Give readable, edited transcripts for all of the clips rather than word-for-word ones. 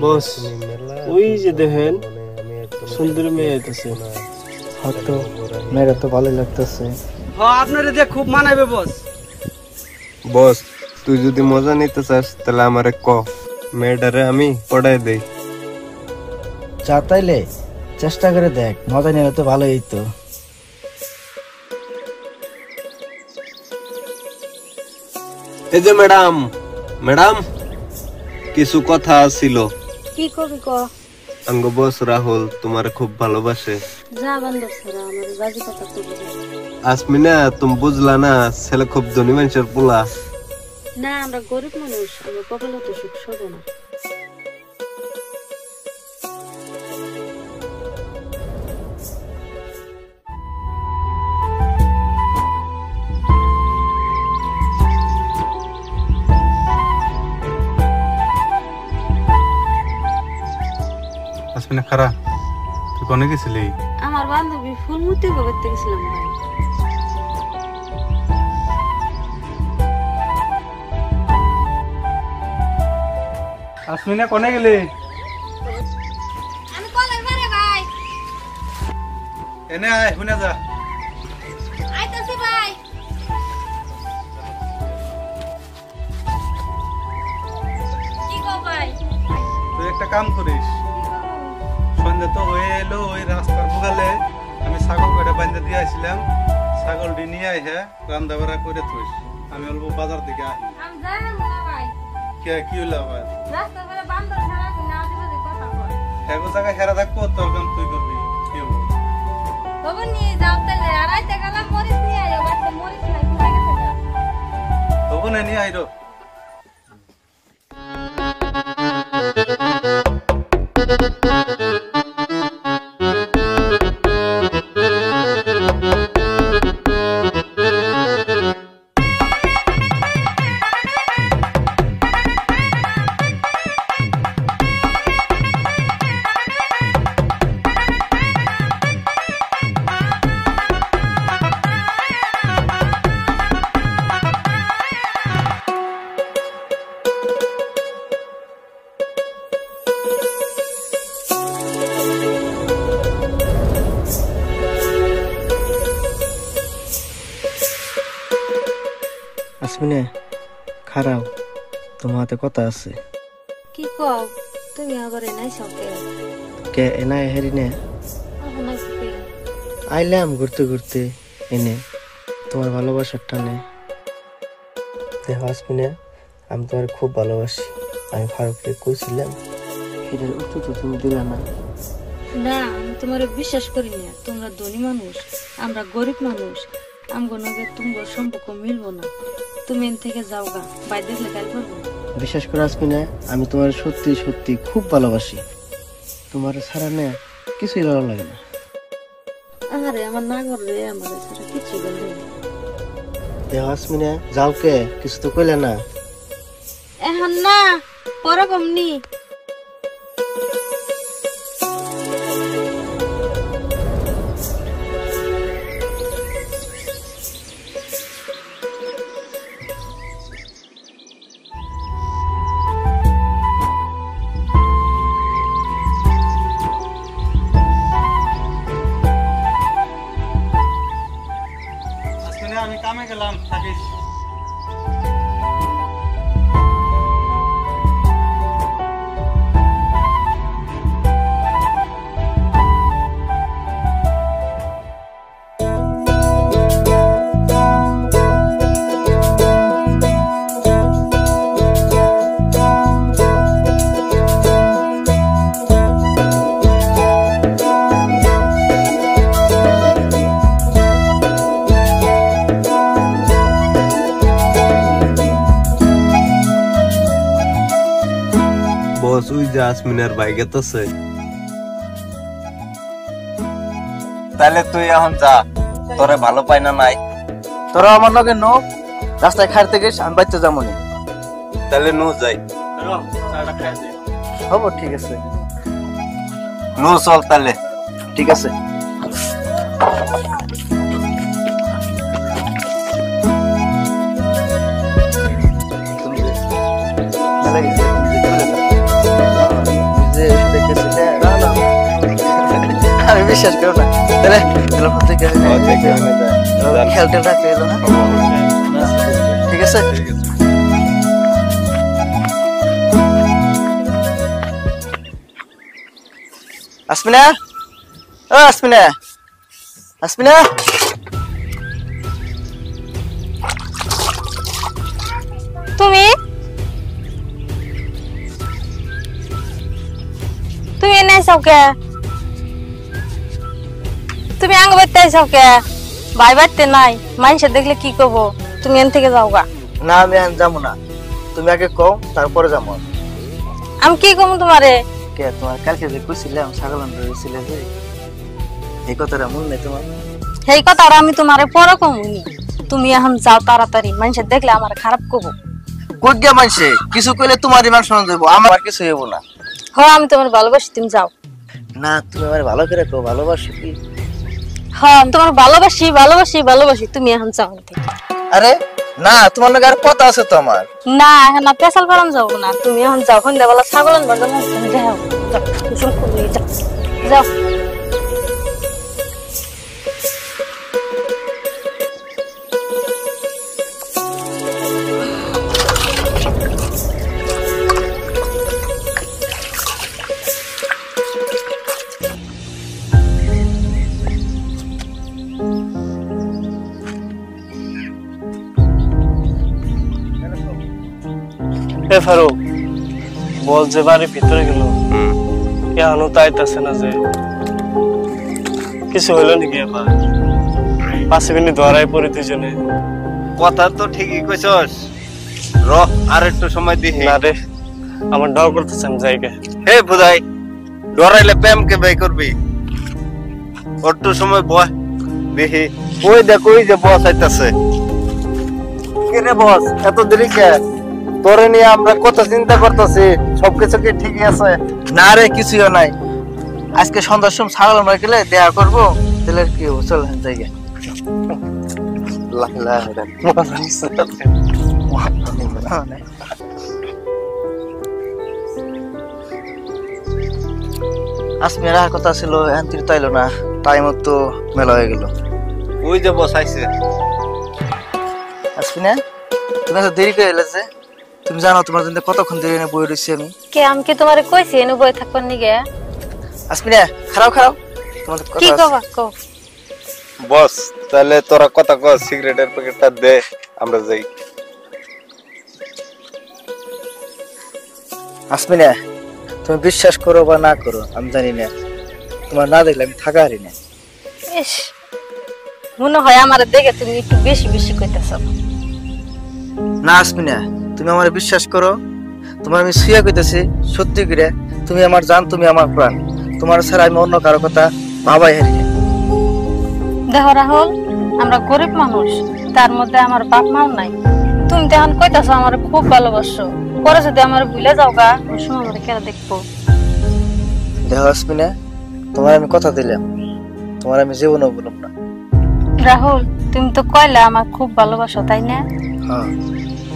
বস ওই যে দেখেন সুন্দর মেয়ে আইতেছে। হয়তো মেয়েরা তো ভালোই লাগতেছে। হ্যাঁ আপনারে যে খুব মানাবে বস। বস তুই যদি মজা নিতে চাস তাহলে আমারে ক, মেয়েটারে আমি পড়াই দেই। যা তাইলে চেষ্টা করে দেখ, মজা নিলে তো ভালোই তো। এই যে ম্যাডাম, ম্যাডাম কিছু কথা ছিল। কি করবি ক? আঙ্গ বস রাহুল তোমার খুব ভালোবাসে। যা বান্দর ছাড়া আমার বাজি কথা তো বুঝি আসমিনা, তুমি বুঝলা না, ছেলে খুব ধনী মানুষের পোলা। না, আমরা গরিব মানুষ, আমরা কপালে তো সুখ শোধ না। আসমিনা খারা, তুই কোনে গেছিলি? আমার বান্ধবী ফুলমতি করতে গেছিলাম ভাই। আসমিনা কোনে গেলি? আমি কলের বারে ভাই। এনে আয়, শুনে যা। আইতাছি ভাই। কি গো ভাই? তুই একটা কাম করিস, সন্ধ্যা তো হয়ে এলো, ওই রাস্তার বুগালে আমি ছাগল কয়টা বান্ধা দিয়ে আসছিলাম, ছাগলটি নিয়ে আইসা রান্না বাড়া করে থইস। আমি অল্প বাজার দিকে আহি। আমি জানি না ভাই। কি হইলো আবার? রাস্তা করে বান্দর ছাড়া না আজে কথা কয়। এক জায়গায় হেরা থাকবো, তোর কাম তুই করবি। কি হবো? তবে নিয়ে যাও তাহলে। আর আইতে গেলাম মরিচ নিয়ে আইও, বাচ্চা মরিচ নাই, ভুলে গেছে গা। তবু না নিয়ে আইরো। আসমিনে খারাপ, তোমার হাতে কথা আছে। কি কও তুমি আবার এনাই সকে? কে এনাই হেরিনে? আপনার কি? আইলাম ঘুরতে ঘুরতে এনে তোমার ভালোবাসার টানে। দেখো আসমিনে, আমি তোমার খুব ভালোবাসি। আমি ফারুককে কইছিলাম, এটার উত্তর তো তুমি দিলা না। না, আমি তোমার বিশ্বাস করি না। তোমরা ধনী মানুষ, আমরা গরিব মানুষ, আমগো নগে তোমার সম্পর্ক মিলবো না। তুমি এন থেকে যাও গা, বাই দেখলে গাল করবো। বিশ্বাস করে আসমিনে, আমি তোমার সত্যি সত্যি খুব ভালোবাসি। তোমার ছাড়া না কিছুই ভালো লাগে না। আরে আমার না করলে আমার ছাড়া কিছু বলবে না। দেখো আসমিনে, যাও কে, কিছু তো কইলে না। এখন না, পরে কমনি। আমি কামে গেলাম, থাকিস। বস ওই যে আসমিনের ভাই গেতেছে। তাহলে তুই এখন যা, তোরে ভালো পাই না নাই। তোরা আমার লগে নো, রাস্তায় খাইতে গেছ, আমি বাইতে যাবো না। তাহলে নু যাই। হবো, ঠিক আছে। নু চল তাহলে। ঠিক আছে। তুমি বিশ্বাস করো না তাহলে খেয়াল টেল রাখতে এলো না ঠিক আছে আসমিনা ও আসমিনা আসমিনা তুমি তুমি এনে আইসাও কে তুমি আঙ্গ বাইতে আইসাও কে ভাই বাইতে নাই মানুষে দেখলে কি কব তুমি এন থেকে যাও গা না আমি এখন যাবো না তুমি আগে কও তারপরে যাবো আমি কি কম তোমারে কে তোমার কালকে যে কইছিলাম ছাগল আনতে যে এই কথাটা মনে নেই তোমার সেই কথা আমি তোমারে পরে কমুনি তুমি এখন যাও তাড়াতাড়ি মানুষে দেখলে আমার খারাপ কব কোট গিয়া মানছে কিছু কইলে তোমার ইমান শোনা যাবো আমার কিছু হইব না হ্যাঁ আমি তোমার ভালোবাসি তুমি যাও না তুমি আমার ভালো করে কও ভালোবাসো কি হ্যাঁ আমি তোমার ভালোবাসি ভালোবাসি ভালোবাসি তুমি এখন যাও আরে না তোমার লগে আর কথা আছে তো আমার না এখন না পেশাল পালন যাবো না তুমি এখন যাও সন্ধ্যাবেলা ছাগল আনবার যাবো তুমি যাও কুসুম করবি যাও এ ফারুক বল যে বাড়ির ভিতরে গেল এখনো তাইতাছে না যে কিছু হলো নাকি এবার 5 মিনিট ধরাই পড়ি দুজনে কথা তো ঠিকই কইছস র আর একটু সময় দিহি না রে আমার ডর করতেছে আমি জায়গায় হে বুদাই ডরাইলে প্রেম কে বাই করবি একটু সময় বয় দেখি ওই দেখ ওই যে বস আইতাছে কে রে বস এত দেরি কে তোরে নিয়ে আমরা কত চিন্তা করতেছি সবকিছু কি ঠিকই আছে না রে কিছুই নাই আজকে সন্ধ্যার সময় ছাগল আমরা গেলে দেয়া করবো তাহলে কি হবো চল জায়গা আসমিয়া রাখার কথা ছিল এখন তুই তাইলো না টাইম তো মেলা হয়ে গেল ওই যে বস আইছে আসমিনা তুমি এত দেরি করে এলে যে তুমি জানো তোমার জন্য কতক্ষণ দেরি এনে বই রয়েছি আমি কে আমি কি তোমারে কইছি এনে বই থাকবার নিগে আসমিনা খারাপ খারাপ তোমাদের কি কথা কবা কও বস তাহলে তোরা কথা কর সিগারেটের প্যাকেটটা দে আমরা যাই আসমিনা তুমি বিশ্বাস করো বা না করো আমি জানি না তোমার না দেখলে আমি থাকা হারি না ইস মনে হয় আমার দেখে তুমি একটু বেশি বেশি কইতাছ না আসমিনা তুমি আমার বিশ্বাস করো তোমার আমি শুয়ে কইতেছি সত্যি করে তুমি আমার জান তুমি আমার প্রাণ তোমার ছাড়া আমি অন্য কারো কথা ভাবাই হারি না দেখো রাহুল আমরা গরিব মানুষ তার মধ্যে আমার বাপ মাও নাই তুমি তো এখন কইতাছ আমার খুব ভালোবাসো পরে যদি আমার ভুলে যাও গা ওই সময় আমার কেন দেখবো দেখো আসমিনা তোমার আমি কথা দিলাম তোমার আমি জীবনও বললাম না রাহুল তুমি তো কইলা আমার খুব ভালোবাসো তাই না হ্যাঁ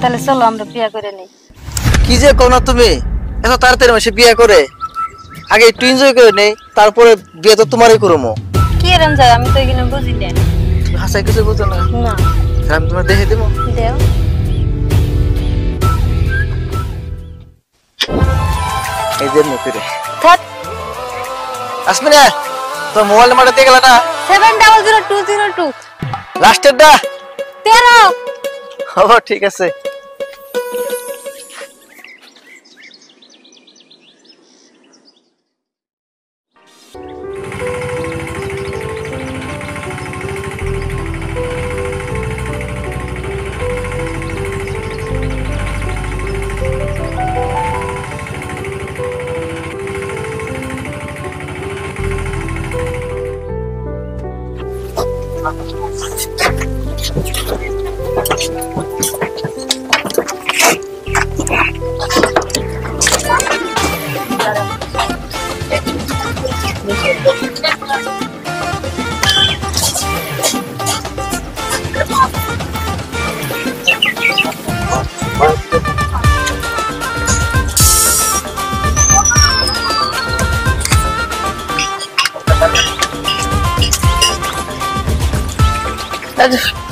তাহলে চলো আমরা বিয়ে করে নেই কি যে কোন তুমি এত তাড়াতাড়ি মাসে বিয়ে করে আগে একটু এনজয় করে নেই তারপরে বিয়ে তো তোমারই করবো কি এরম যায় আমি তো এখানে বুঝি না তুমি হাসাই কিছু বুঝো না না তাহলে আমি তোমার দেখে দেবো দেও এই যে মুখে থাক আসমিনা তোর মোবাইল নাম্বারটা দিয়ে গেল না 700202 লাস্টেরটা 13 ও ঠিক আছে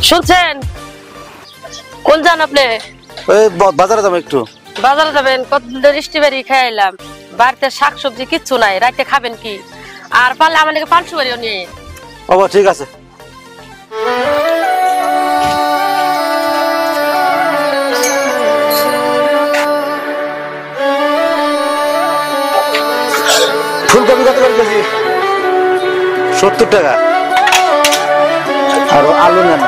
শুনছেন? কোন যান আপনি? ওই বাজারে যাবো একটু। বাজারে যাবেন? কতদিন ধরে স্ট্রবেরি খেয়ে এলাম, বাড়িতে শাকসবজি কিচ্ছু নাই, রাতে খাবেন কি? আর পারলে আমার নাকি পাঁচশো বাড়িও নিয়ে। বাবা ঠিক আছে। ফুলকপি কত করে কেজি? 70 টাকা। আর আলু নেন।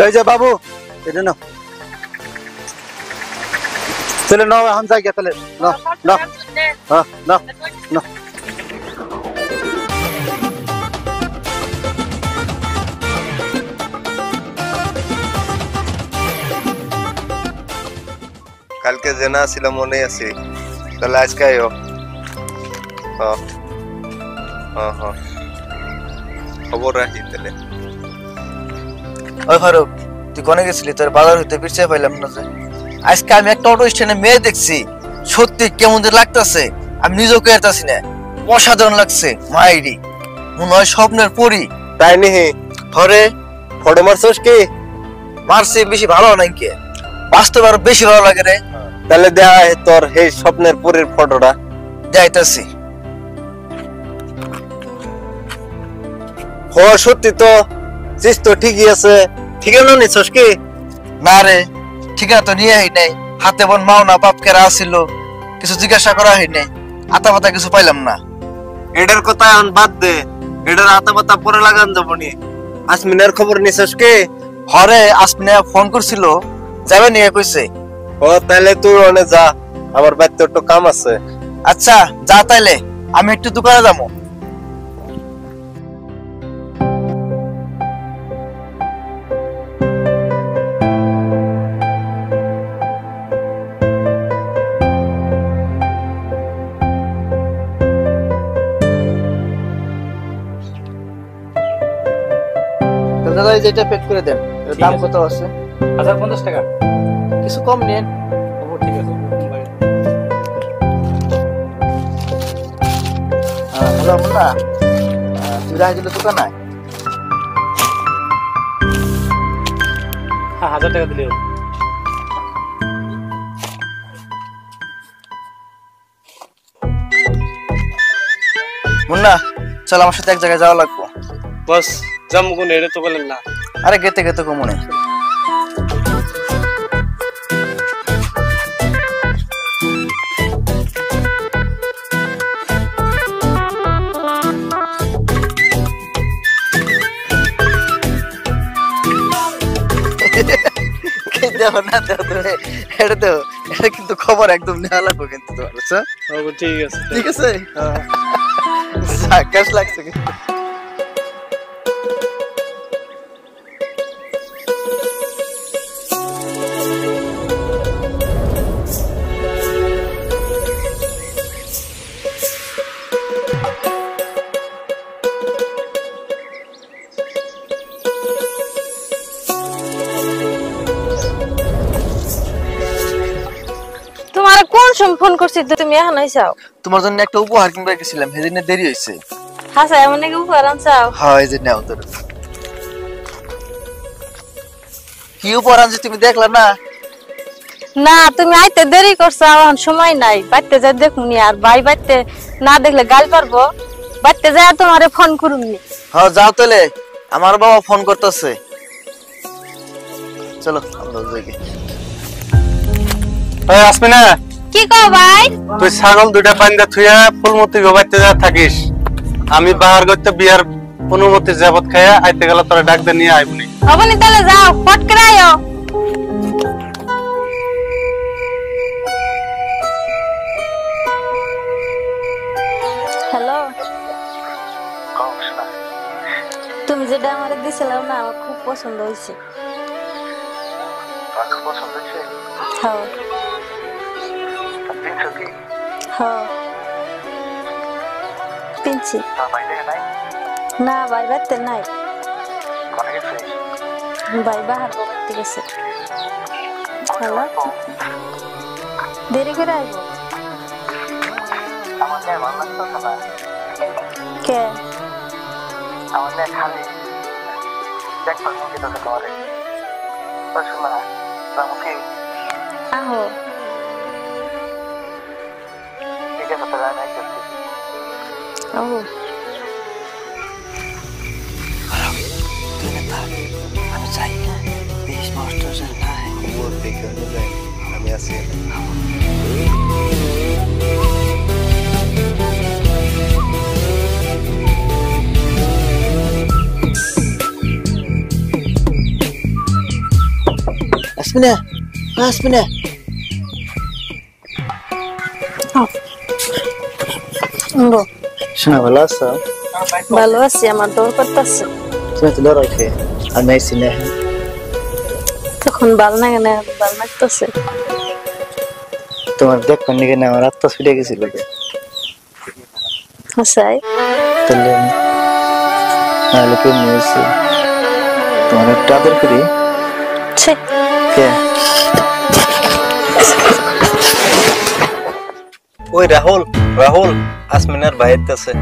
এই যে বাবু, এটা নাও। চলে নাও, এখন যাই গিয়ে তাহলে। নাও নাও। হ্যাঁ নাও নাও। কালকে জেনা ছিল মনে আছে, তাহলে আজকে আইও। হ্যাঁ হ্যাঁ হ্যাঁ, খবর রাখি তাহলে। ওই ফারুক, তুই কোনে গেছিলি? তোর বাজার হইতে ফিরছে পাইলাম না যে। আজকে আমি একটা অটো স্ট্যান্ডে মেয়ে দেখছি, সত্যি কেমন যে লাগতেছে, আমি নিজেও কেরতাছি না। অসাধারণ লাগছে, মাইরি মনে হয় স্বপ্নের পরি। তাই নিহি? ধরে ফটো মারছস কি? মারছি, বেশি ভালো নাই কে, বাস্তবে আরো বেশি ভালো লাগে রে। তাহলে দেখা তোর এই স্বপ্নের পরীর ফটোটা। যাইতাছি। হ সত্যি তো, চিজ তো ঠিকই আছে। ঠিকানা নিছস কি? না রে, ঠিকানা তো নিয়ে আই নাই। হাতে বোন মাও না বাপ কেরা আসিল, কিছু জিজ্ঞাসা করা হয় নাই। আতা পাতা কিছু পাইলাম না। এটার কথা এখন বাদ দে, এটার আতা পাতা পরে লাগান যাবনি। আসমিনের খবর নিছস কি? হরে আসমিনা ফোন করছিল, যাবে নিয়ে কইছে। ও তাহলে তুই অনে যা, আমার বাড়িতে একটু কাম আছে। আচ্ছা যা, তাইলে আমি একটু দোকানে যাবো। দাদা যেটা প্যাক করে দেন, এর দাম কত আছে? 1050 টাকা। কিছু কম নেন। ও ঠিক আছে। হ্যালো মুন্না, তুই রাহিল দোকানে? হ্যাঁ 1000 টাকা দিলে হবে। মুন্না চল, আমার সাথে এক জায়গায় যাওয়া লাগবো। বস যাম কোন, এটা তো বলেন না। আরে গেতে গেতে কমনে। দেখো না, এটা তো, এটা কিন্তু খবর একদম নেওয়া লাগবো কিন্তু তোমার, বুঝছো? ঠিক আছে ঠিক আছে, আকাশ লাগছে কিন্তু। তোমার কোন সময় ফোন করছি তুমি এখন আইসাও? তোমার জন্য একটা উপহার কিনতে গেছিলাম, সেদিনে দেরি হয়েছে। হাসা এমন নাকি উপহার আনছাও? হ্যাঁ এই যে নাও তোর। কি উপহার আনছি তুমি দেখলা না? না তুমি আইতে দেরি করছো, এখন সময় নাই। বাইতে যাই দেখুনি, আর ভাই বাইতে না দেখলে গাল পারবো। বাইতে যাই তোমারে ফোন করুমনি। হ্যাঁ যাও তাহলে, আমার বাবা ফোন করতেছে। চলো আমরা যাই। এই আসমিনা, কি কও ভাই? তুই ছাগল দুইটা বান্ধা থুইয়া ফুলমতি গোবাইতে যা থাকিস। আমি বাহার করতে বিয়ার অনুমতি যাবত খাইয়া আইতে গেলে তোরা ডাক দিয়ে নিয়ে আইবনি। হবনি তাহলে যাও, ফট করে আইও। তুমি যেটা আমারে দিছিলাম না আমার খুব পছন্দ হয়েছে। হ্যাঁ হ্যাঁ পিনছি না ভাই বাড়তে নাই, ভাই বাহার বাড়তে গেছে। হ্যালো দেরি করে আইব কে? আহো আহো আমি চাই না বেশ মাস্টার নাই খবর দেখে যাই, আমি আছি। আসমিনা আসমিনা শোনা ভালো আছো? ভালো আছি, আমার ডর করতেছে। তুমি তো ডর রাখে আমি আইসি না তখন ভালো লাগে না, ভালো লাগতেছে। তোমার দেখবেন নাকি না আমার আত্মা ছুটে গেছিল হাসাই তাহলে নাহলে কেমনি হয়েছে তোমার একটু আদর করি কে? ওই রাহুল রাহুল আসমিনার ভাইয়ের কাছে।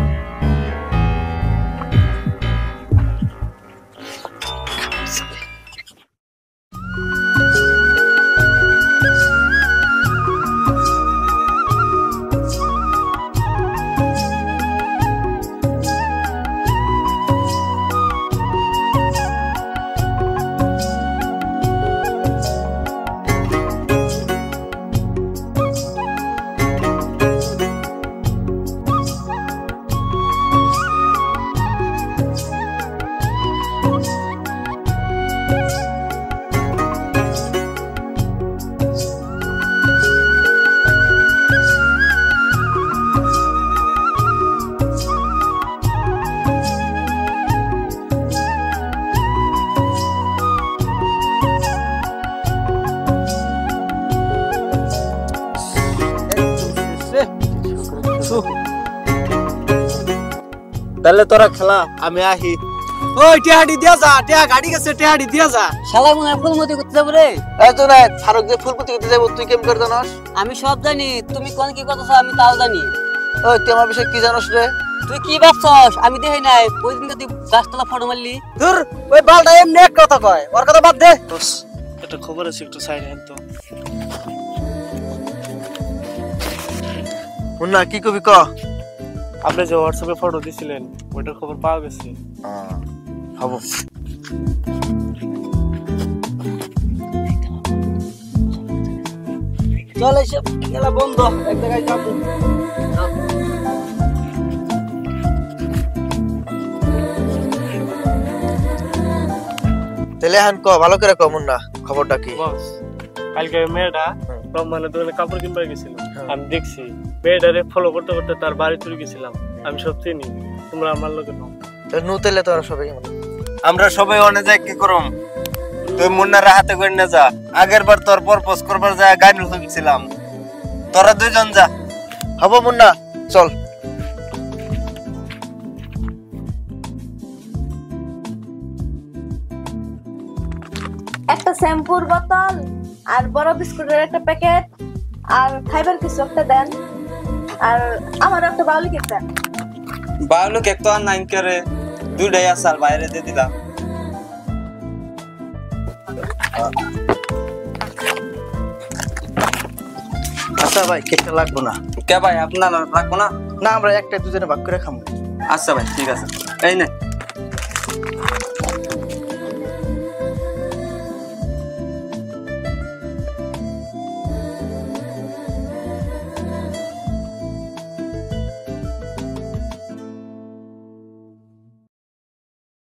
তাহলে তোরা খেলা, আমি আহি। ওই টেহাডি দিয়া যা, টেহা গাড়ি গেছে, টেহাডি দিয়া যা। শালা মনে হয় ফুলমতি করতে যাবো রে। এত না ফারুক যে ফুলপতি করতে যাবো তুই কেমন করে জানাস? আমি সব জানি, তুমি কোন কি কথা আমি তাও জানি। ওই তুই আমার বিষয়ে কি জানাস রে? তুই কি ভাবছস আমি দেখি নাই ওই দিনকে তুই গাছতলা ফটো মারলি। ধুর ওই বালটা এমনি এক কথা কয়, ওর কথা বাদ দে। একটা খবর আছে, একটু সাইড হ্যাঁ তো। মুন্না কি কবি ক? আপনি যে হোয়াটসঅ্যাপে ফটো দিছিলেন ওইটার খবর পাওয়া গেছে। হবো চল এসব খেলা বন্ধ, এক জায়গায় যাবো। তাহলে এখন ক ভালো করে ক মুন্না খবরটা কি? বস কালকে মেয়েটা রহমানের দোকানে কাপড় কিনবার গেছিল, আমি দেখছি মেয়েটারে ফলো করতে করতে তার বাড়ি চলে গেছিলাম। আমি সব চিনি, তোমরা আমার লোকে নাও। নু তাইলে তোরা সবাই আমরা সবাই অনেক যায় কি করম, তুই মুন্নার হাতে করে নিয়ে যা। আগের বার তোর প্রপোজ করবার যায় গাইনুল হয়েছিলাম, তোরা দুইজন যা। হবো মুন্না চল। একটা শ্যাম্পুর বোতল আর বড় বিস্কুটের একটা প্যাকেট আর খাইবার কিছু একটা দেন, আর আমার একটা বাউলি কেক দেন। বাউলু কেক তো আর নাই করে, দুইটাই আসার বাইরে দিয়ে দিলাম। আচ্ছা ভাই কেকটা লাগবো না। কে ভাই আপনার রাখবো না? না আমরা একটা দুজনে ভাগ করে খাবো। আচ্ছা ভাই ঠিক আছে, এই নে।